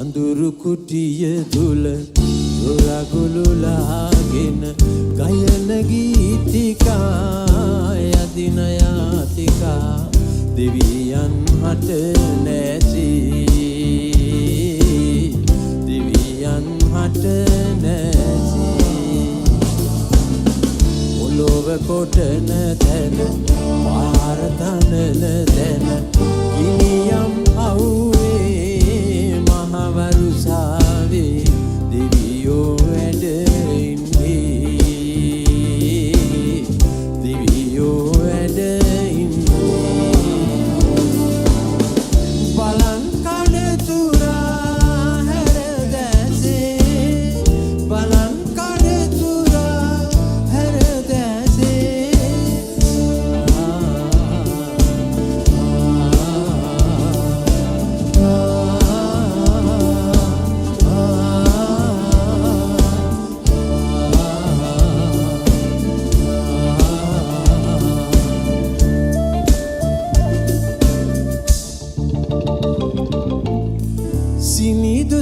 අඳුරු කුටිය තුල දොරගුළුලාගෙන ගයන ගීතිකා යදින යාතිකා දෙවියන් හට නැසී දෙවියන් හට නැසී ඔලොව කොටන තැන පාර තනන තැන ගිනියම් අවුවේ මහවරුසාවේ දෙවියෝ වැඩ ඉන්නේ දෙවියෝ වැඩ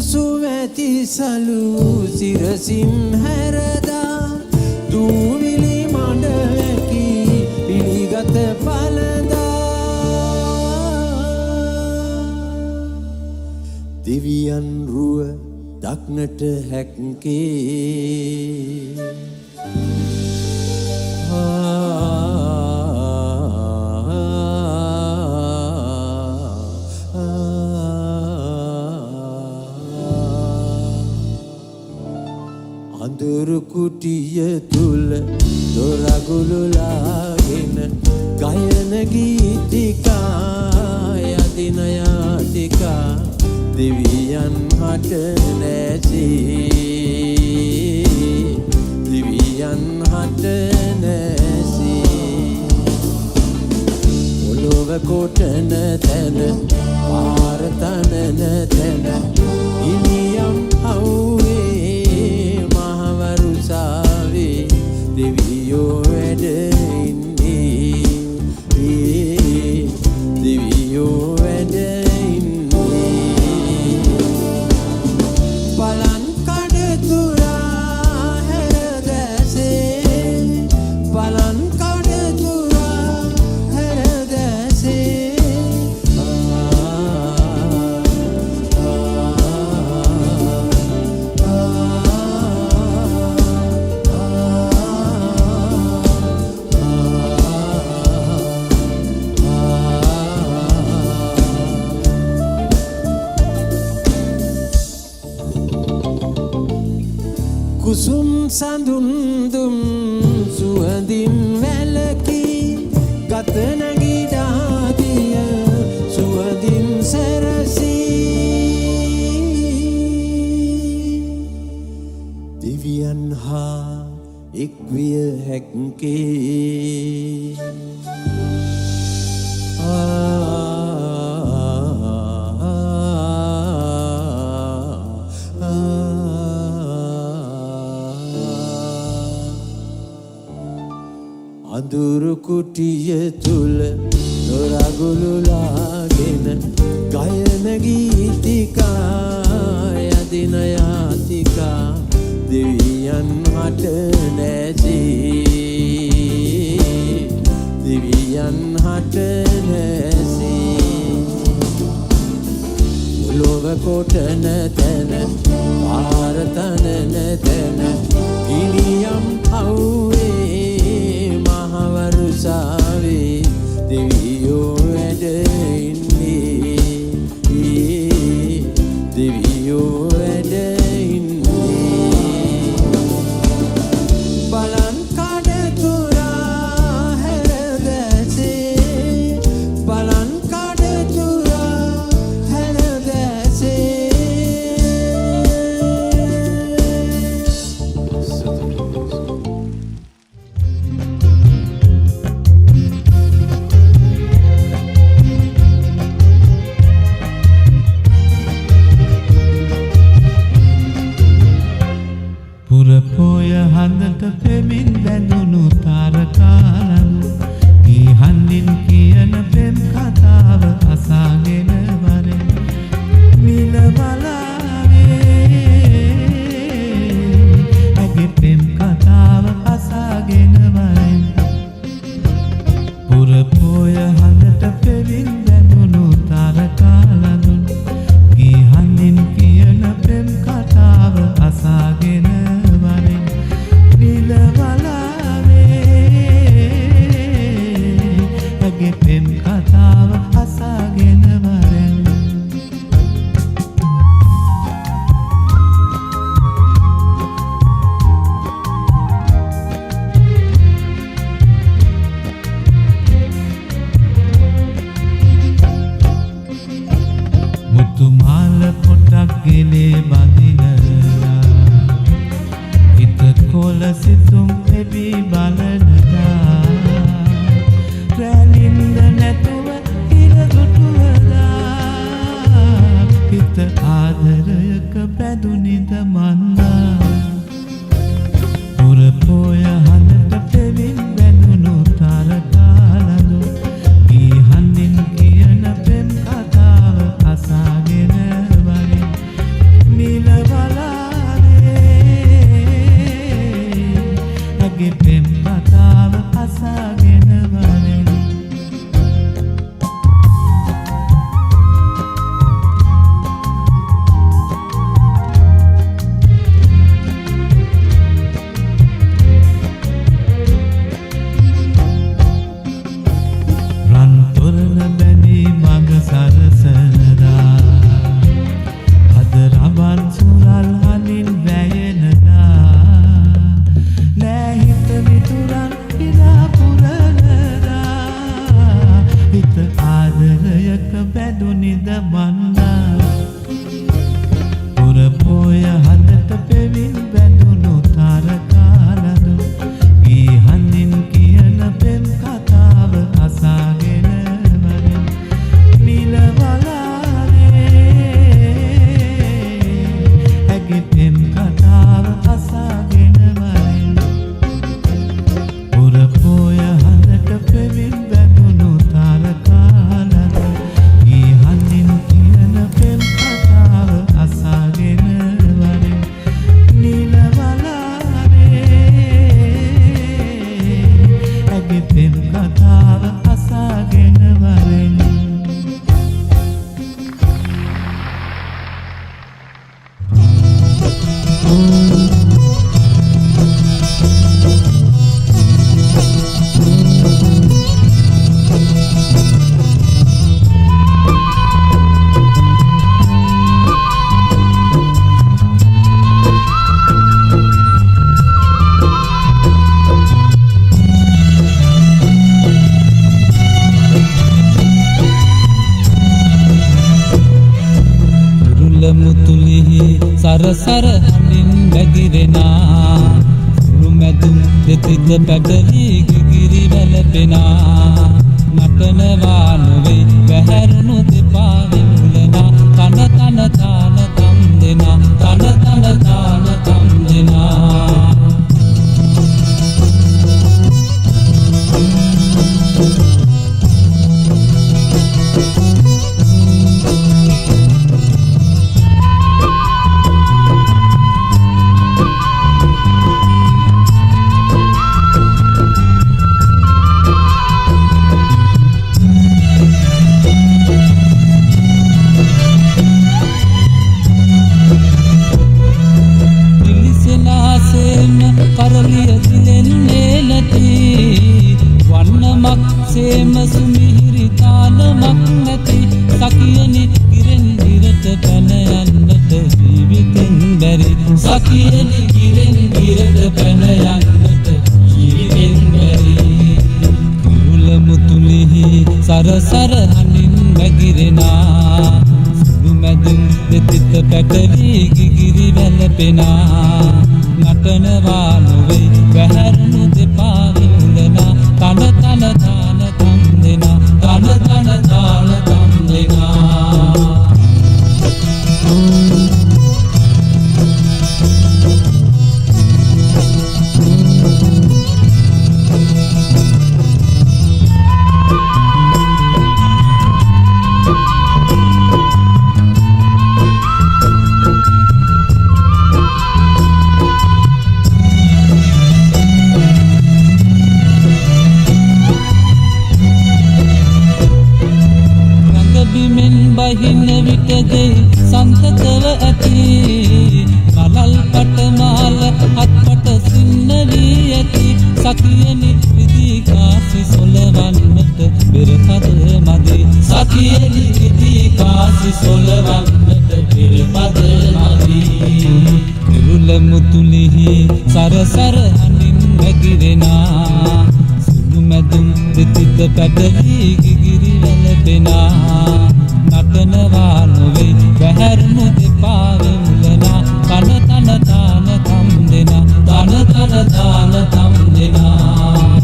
සුවැති සලු සිරසින් හැරදා දූවිලි මඩවැකි පිළිගත පලදා දෙවියන් රුව දක්නට හැක්කේ අඳුරු කුටිය තුල දොරගුළුලාගෙන ගයන ගීතිකා යදින යාතිකා දෙවියන් හට නැසී දෙවියන් හට නැසී ඔලොව කොටන තැන පාර තනන තැන ඉනියම් අවුවේ මහවරුසාවේ දෙවියෝ වැඩ ඉන්නේ දෙවියෝ වැඩ ඉන්නේ බලන් කඩතුරා හැරදැසේ බලන් කඩතුරා හැරදැසේ කුසුම් සඳුන්දුම් සුවඳින් වැලකී ගත නැගිඩාදිය සුවඳින් සැරසී දෙවියන් හා එක්විය හැක්කේ අඳුරු කුටිය තුල දොරගුළුලාගෙන ගයන ගීතිකා යදින යාතිකා දෙවියන් හට නැසී දෙවියන් හට නැසී ඔලොව කොටන තැන පාර තනන තැන ගිනියම් අවුවේ මහවරුසාවේ දෙවියෝ වැඩ ඉන්නේ දෙවියෝ වැඩ ඉන්නේ බලන් කඩතුරා හැරදැසේ බලන් කඩතුරා හැරදැසේ ආදරයක බැඳුනිද මන්නා පුරපෝය හඳට පෙවින් බැඳුණු තරකාලඳු ගීහන්නින් කියන පෙම් කතාව අසාගෙන වරින් නිලවලානේ අගේ පෙම් කතාව අසාගෙන වරින් සරසර හඳින් වැగిරෙනා සුළුමැදුම් දෙතිත පැටලි ගිගිරි වැළපෙනා නටනවා නොවේ වැහැරුණු දෙපා විමුලනා තන තන තාන තම් දෙනා තන තන තාන තම් දෙනා සේම සුමිහිරි තාලමක් නැති සකියනි කිරෙන් ඉරට පැන යන්නට ජීවිතෙන් බැරි සකියනි කිරෙන් ඉරට පැන යන්නට ජීවිතෙන් බැරි කුරුල මුතුලිහි සරසර හඳින් වැగిරෙනා සුළුමැදුම් දෙතිත පැටලි ගිගිරි වැළපෙනා නටනවා නොවේ වැහැරුණු දෙපා විමුලනා තන තන තාන තම් දෙනා තන තන තාන තම් දෙනා බහින විටද සන්තකව ඇති කලල් පටමාල අත්පට සින්නවී ඇති සකියනි විදී කාසි සොලවන්නට පෙරපද මදි සකියනි විදී කාසි සොලවන්නට පෙරපද මදි නිරුල මුතුලිහි සරසර හඳින් වැగిරෙනා සුළුමැදුම් දෙතිත පැටලි ගිගිරි වැළපෙනා නටනවා නොවේ වැහැරුණු දෙපා විමුලනා තන තන තාන තම් දෙනා තන තන තාන තම් දෙනා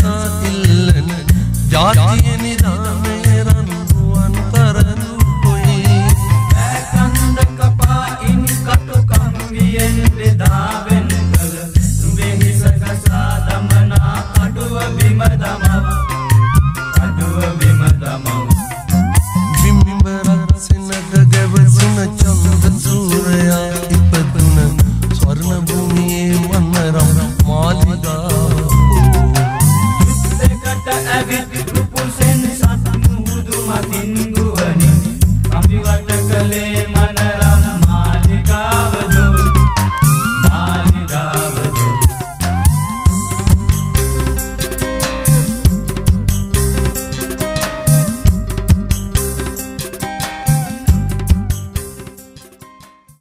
වෙනසා ඉල්ලන ජාතිය නිදානේ රන්රුවන් තරනු කොයි ඇකන්ද කපායින් කටුකම් වියෙන් බෙදාවෙන් කළ තුඹේ හිසකසා දමනා අඩුව බිම දමව බිම්බරත් සෙනග ගැවසුන චන්ද සූරයා ඉපදුන ස්වර්ණ භූමියේ වනරම් මාලිගා දෙකට ඇවිත්